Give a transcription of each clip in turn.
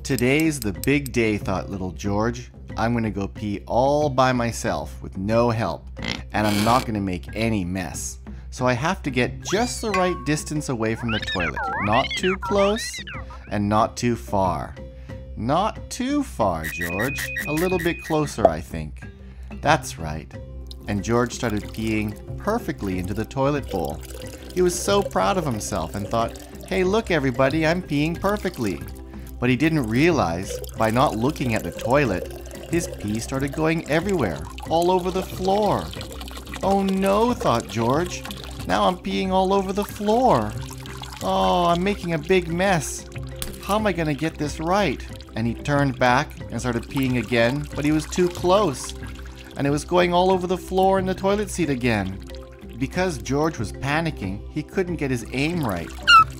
Today's the big day, thought little George. I'm gonna go pee all by myself with no help, and I'm not gonna make any mess. So I have to get just the right distance away from the toilet. Not too close and not too far. Not too far, George. A little bit closer, I think. That's right. And George started peeing perfectly into the toilet bowl. He was so proud of himself and thought, hey, look everybody, I'm peeing perfectly. But he didn't realize, by not looking at the toilet, his pee started going everywhere, all over the floor. Oh no, thought George. Now I'm peeing all over the floor. Oh, I'm making a big mess. How am I gonna get this right? And he turned back and started peeing again, but he was too close. And it was going all over the floor and the toilet seat again. Because George was panicking, he couldn't get his aim right.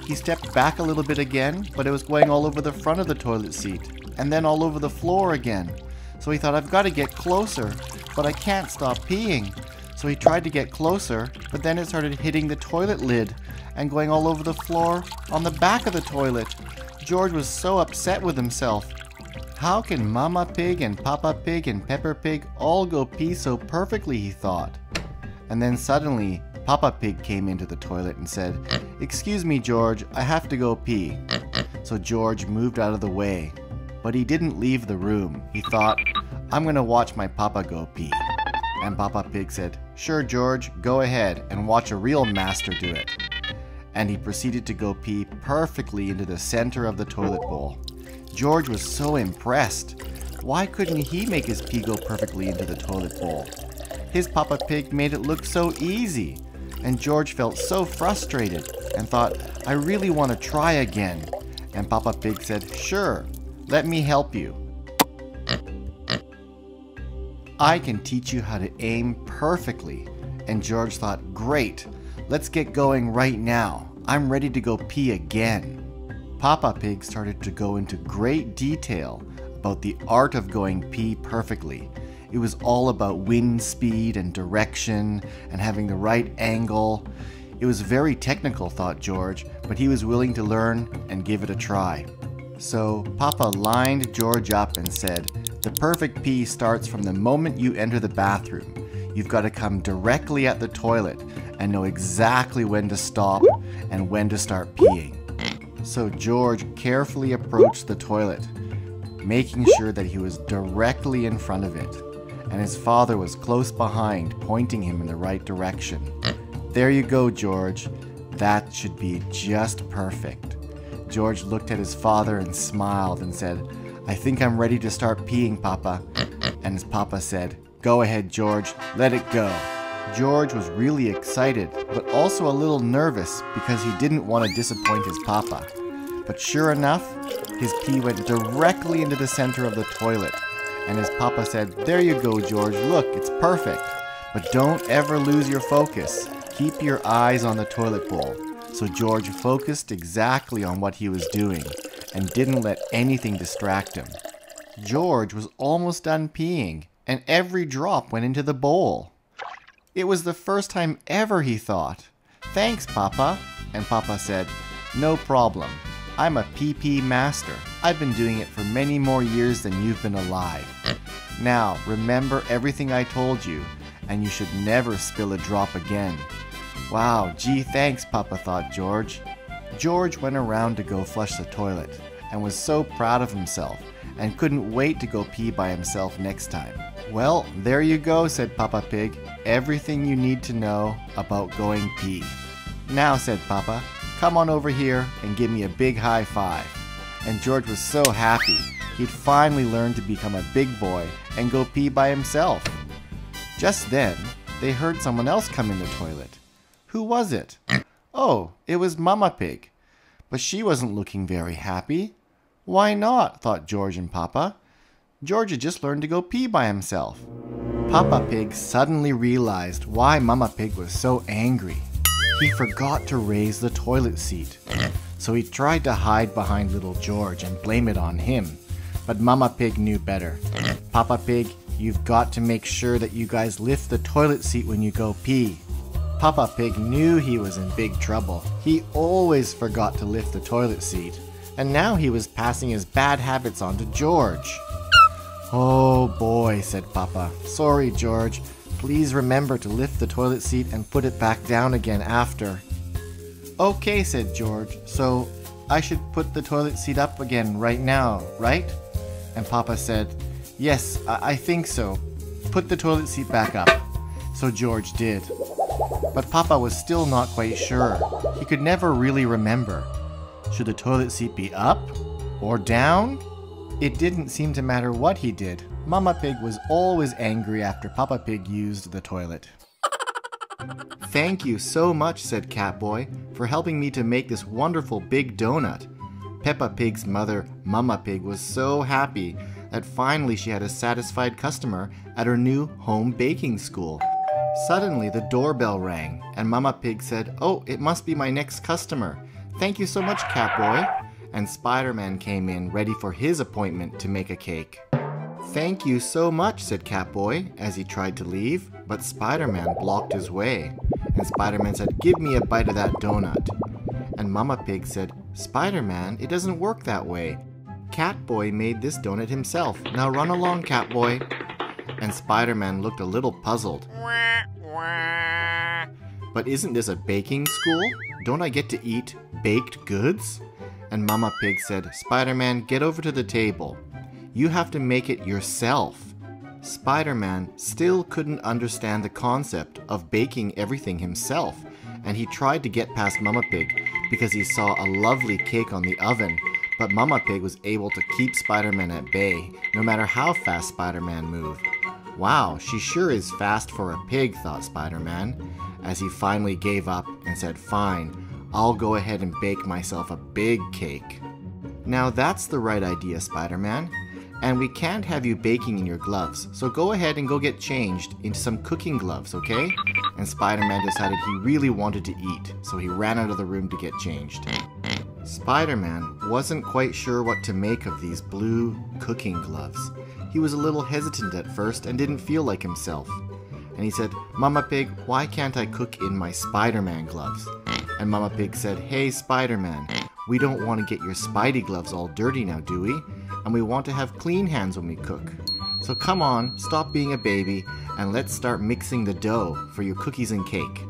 He stepped back a little bit again, but it was going all over the front of the toilet seat, and then all over the floor again. So he thought, I've got to get closer, but I can't stop peeing. So he tried to get closer, but then it started hitting the toilet lid and going all over the floor on the back of the toilet. George was so upset with himself. How can Mama Pig and Papa Pig and Peppa Pig all go pee so perfectly, he thought. And then suddenly, Papa Pig came into the toilet and said, excuse me, George, I have to go pee. So George moved out of the way, but he didn't leave the room. He thought, I'm gonna watch my Papa go pee. And Papa Pig said, sure, George, go ahead and watch a real master do it. And he proceeded to go pee perfectly into the center of the toilet bowl. George was so impressed. Why couldn't he make his pee go perfectly into the toilet bowl? His Papa Pig made it look so easy. And George felt so frustrated and thought, I really want to try again. And Papa Pig said, sure, let me help you. I can teach you how to aim perfectly. And George thought, great, let's get going right now. I'm ready to go pee again. Papa Pig started to go into great detail about the art of going pee perfectly. It was all about wind speed and direction and having the right angle. It was very technical, thought George, but he was willing to learn and give it a try. So Papa lined George up and said, the perfect pee starts from the moment you enter the bathroom. You've got to come directly at the toilet and know exactly when to stop and when to start peeing. So George carefully approached the toilet, making sure that he was directly in front of it. And his father was close behind, pointing him in the right direction. There you go, George. That should be just perfect. George looked at his father and smiled and said, I think I'm ready to start peeing, Papa. And his papa said, go ahead, George, let it go. George was really excited, but also a little nervous because he didn't want to disappoint his papa. But sure enough, his pee went directly into the center of the toilet. And his papa said, there you go, George, look, it's perfect. But don't ever lose your focus. Keep your eyes on the toilet bowl. So George focused exactly on what he was doing and didn't let anything distract him. George was almost done peeing, and every drop went into the bowl. It was the first time ever, he thought. Thanks, Papa. And Papa said, no problem. I'm a pee-pee master. I've been doing it for many more years than you've been alive. Now, remember everything I told you, and you should never spill a drop again. Wow, gee, thanks, Papa, thought George. George went around to go flush the toilet, and was so proud of himself, and couldn't wait to go pee by himself next time. Well, there you go, said Papa Pig. Everything you need to know about going pee. Now, said Papa, come on over here and give me a big high five. And George was so happy. He'd finally learned to become a big boy and go pee by himself. Just then, they heard someone else come in the toilet. Who was it? Oh, it was Mama Pig. But she wasn't looking very happy. Why not? Thought George and Papa. George had just learned to go pee by himself. Papa Pig suddenly realized why Mama Pig was so angry. He forgot to raise the toilet seat. So he tried to hide behind little George and blame it on him. But Mama Pig knew better. Papa Pig, you've got to make sure that you guys lift the toilet seat when you go pee. Papa Pig knew he was in big trouble. He always forgot to lift the toilet seat. and now he was passing his bad habits on to George. "Oh boy," said Papa. "Sorry, George. Please remember to lift the toilet seat and put it back down again after." "Okay," said George. "So I should put the toilet seat up again right now, right?" And Papa said, "Yes, I think so. Put the toilet seat back up." So George did. But Papa was still not quite sure. He could never really remember. Should the toilet seat be up or down? It didn't seem to matter what he did. Mama Pig was always angry after Papa Pig used the toilet. "Thank you so much," said Catboy, "for helping me to make this wonderful big donut." Peppa Pig's mother, Mama Pig, was so happy that finally she had a satisfied customer at her new home baking school. Suddenly the doorbell rang and Mama Pig said, "Oh, it must be my next customer. Thank you so much, Catboy." And Spider-Man came in ready for his appointment to make a cake. "Thank you so much," said Catboy as he tried to leave, but Spider-Man blocked his way. And Spider-Man said, "Give me a bite of that donut." And Mama Pig said, "Spider-Man, it doesn't work that way. Catboy made this donut himself. Now run along, Catboy." And Spider-Man looked a little puzzled. "But isn't this a baking school? Don't I get to eat baked goods?" And Mama Pig said, "Spider-Man, get over to the table. You have to make it yourself." Spider-Man still couldn't understand the concept of baking everything himself, and he tried to get past Mama Pig because he saw a lovely cake on the oven, but Mama Pig was able to keep Spider-Man at bay, no matter how fast Spider-Man moved. "Wow, she sure is fast for a pig," thought Spider-Man, as he finally gave up and said, "Fine, I'll go ahead and bake myself a big cake." "Now that's the right idea, Spider-Man. And we can't have you baking in your gloves, so go ahead and go get changed into some cooking gloves, okay?" And Spider-Man decided he really wanted to eat, so he ran out of the room to get changed. Spider-Man wasn't quite sure what to make of these blue cooking gloves. He was a little hesitant at first and didn't feel like himself. And he said, "Mama Pig, why can't I cook in my Spider-Man gloves?" And Mama Pig said, "Hey, Spider-Man, we don't want to get your Spidey gloves all dirty now, do we? And we want to have clean hands when we cook. So come on, stop being a baby, and let's start mixing the dough for your cookies and cake."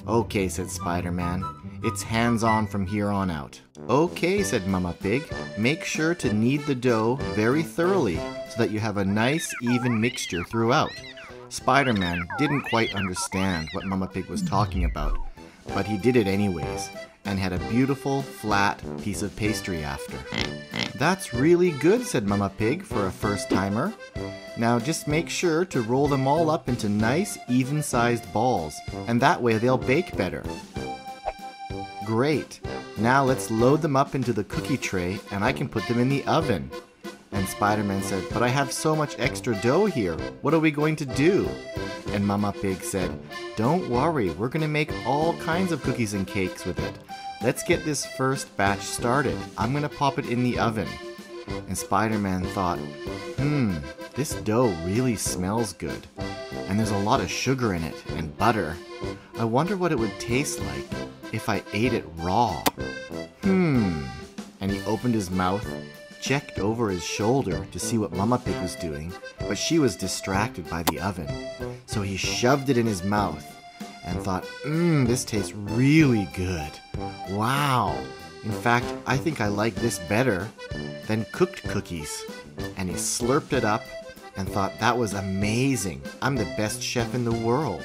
"Okay," said Spider-Man. "It's hands-on from here on out." "Okay," said Mama Pig. "Make sure to knead the dough very thoroughly so that you have a nice, even mixture throughout." Spider-Man didn't quite understand what Mama Pig was talking about, but he did it anyways, and had a beautiful, flat piece of pastry after. "That's really good," said Mama Pig for a first-timer. "Now just make sure to roll them all up into nice, even-sized balls, and that way they'll bake better." "Great. Now let's load them up into the cookie tray, and I can put them in the oven." And Spider-Man said, "But I have so much extra dough here. What are we going to do?" And Mama Pig said, "Don't worry, we're going to make all kinds of cookies and cakes with it. Let's get this first batch started. I'm going to pop it in the oven." And Spider-Man thought, this dough really smells good. And there's a lot of sugar in it and butter. I wonder what it would taste like if I ate it raw. And he opened his mouth, checked over his shoulder to see what Mama Pig was doing, but she was distracted by the oven. So he shoved it in his mouth and thought, this tastes really good. Wow. In fact, I think I like this better than cooked cookies. And he slurped it up and thought, that was amazing. I'm the best chef in the world.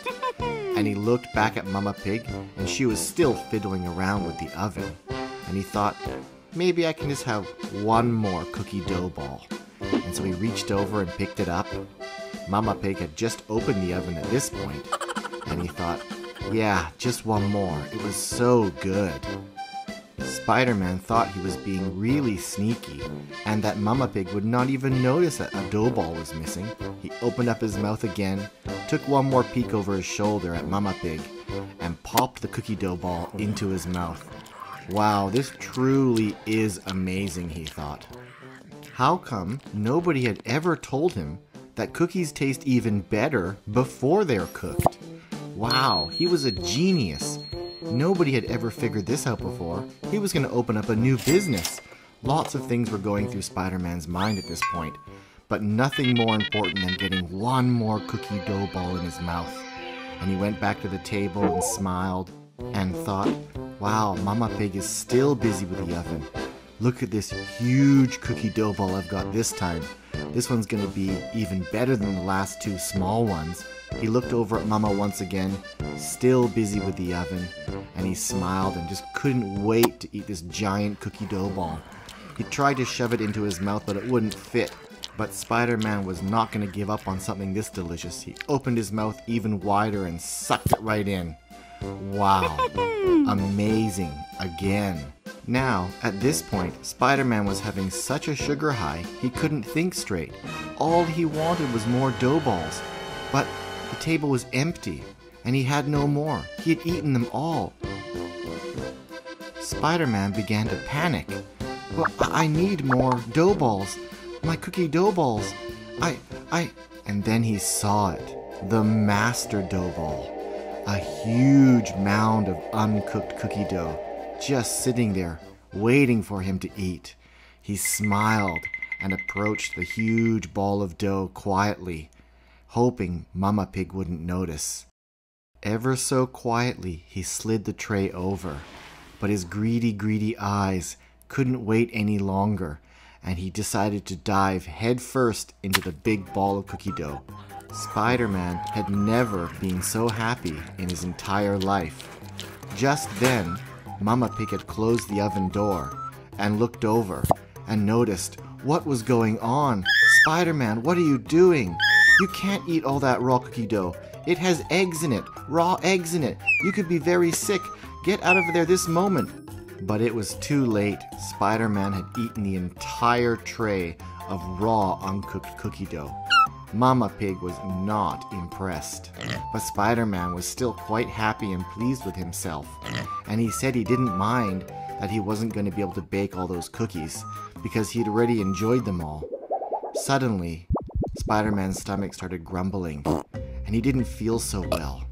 And he looked back at Mama Pig, and she was still fiddling around with the oven. And he thought, maybe I can just have one more cookie dough ball. And so he reached over and picked it up. Mama Pig had just opened the oven at this point, and he thought, yeah, just one more. It was so good. Spider-Man thought he was being really sneaky, and that Mama Pig would not even notice that a dough ball was missing. He opened up his mouth again, took one more peek over his shoulder at Mama Pig, and popped the cookie dough ball into his mouth. Wow, this truly is amazing, he thought. How come nobody had ever told him that cookies taste even better before they're cooked? Wow, he was a genius. Nobody had ever figured this out before. He was going to open up a new business, Lots of things were going through Spider-Man's mind at this point, but nothing more important than getting one more cookie dough ball in his mouth. And he went back to the table and smiled and thought, wow, Mama Pig is still busy with the oven. Look at this huge cookie dough ball I've got this time. This one's going to be even better than the last two small ones. He looked over at Mama once again, still busy with the oven, and he smiled and just couldn't wait to eat this giant cookie dough ball. He tried to shove it into his mouth, but it wouldn't fit. But Spider-Man was not going to give up on something this delicious. He opened his mouth even wider and sucked it right in. Wow, amazing again. Now, at this point, Spider-Man was having such a sugar high, he couldn't think straight. All he wanted was more dough balls. But the table was empty, and he had no more. He had eaten them all. Spider-Man began to panic. Well, I need more dough balls. My cookie dough balls. And then he saw it. The master dough ball. A huge mound of uncooked cookie dough, just sitting there, waiting for him to eat. He smiled and approached the huge ball of dough quietly, hoping Mama Pig wouldn't notice. Ever so quietly, he slid the tray over, but his greedy eyes couldn't wait any longer, and he decided to dive headfirst into the big ball of cookie dough. Spider-Man had never been so happy in his entire life. Just then, Mama Pig had closed the oven door and looked over and noticed what was going on. Spider-Man, what are you doing? You can't eat all that raw cookie dough. It has eggs in it, raw eggs in it. You could be very sick. Get out of there this moment. But it was too late. Spider-Man had eaten the entire tray of raw, uncooked cookie dough. Mama Pig was not impressed, but Spider-Man was still quite happy and pleased with himself, and he said he didn't mind that he wasn't going to be able to bake all those cookies, because he'd already enjoyed them all. Suddenly, Spider-Man's stomach started grumbling, and he didn't feel so well,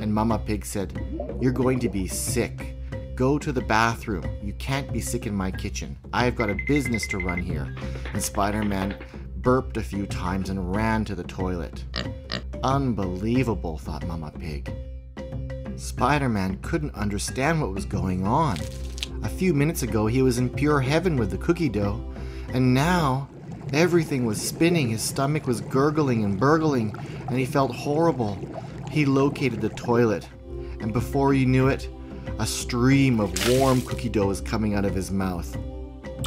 and Mama Pig said, "You're going to be sick. Go to the bathroom. You can't be sick in my kitchen. I've got a business to run here." And Spider-Man burped a few times and ran to the toilet. Unbelievable, thought Mama Pig. Spider-Man couldn't understand what was going on. A few minutes ago he was in pure heaven with the cookie dough, and now everything was spinning, his stomach was gurgling and burgling, and he felt horrible. He located the toilet, and before he knew it, a stream of warm cookie dough was coming out of his mouth.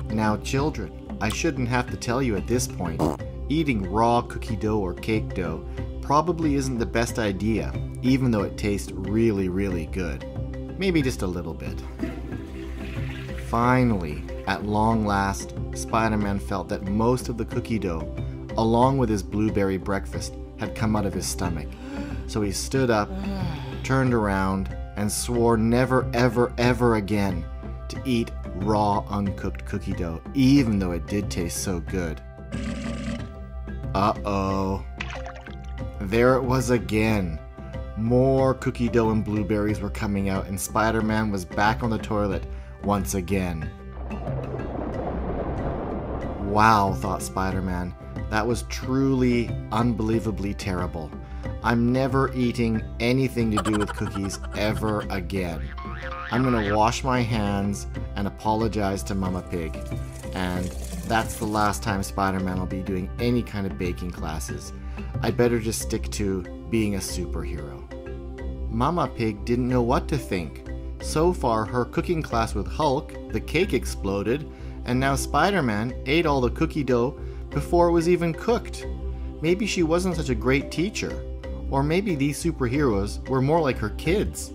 Now, children, I shouldn't have to tell you at this point, eating raw cookie dough or cake dough probably isn't the best idea, even though it tastes really good. Maybe just a little bit. Finally, at long last, Spider-Man felt that most of the cookie dough, along with his blueberry breakfast, had come out of his stomach. So he stood up, turned around, and swore never ever again to eat raw uncooked cookie dough, even though it did taste so good. Uh-oh. There it was again. More cookie dough and blueberries were coming out, and Spider-Man was back on the toilet once again. Wow, thought Spider-Man, that was truly unbelievably terrible. I'm never eating anything to do with cookies ever again. I'm gonna wash my hands and apologize to Mama Pig. And that's the last time Spider-Man will be doing any kind of baking classes. I'd better just stick to being a superhero. Mama Pig didn't know what to think. So far, her cooking class with Hulk, the cake exploded, and now Spider-Man ate all the cookie dough before it was even cooked. Maybe she wasn't such a great teacher. Or maybe these superheroes were more like her kids.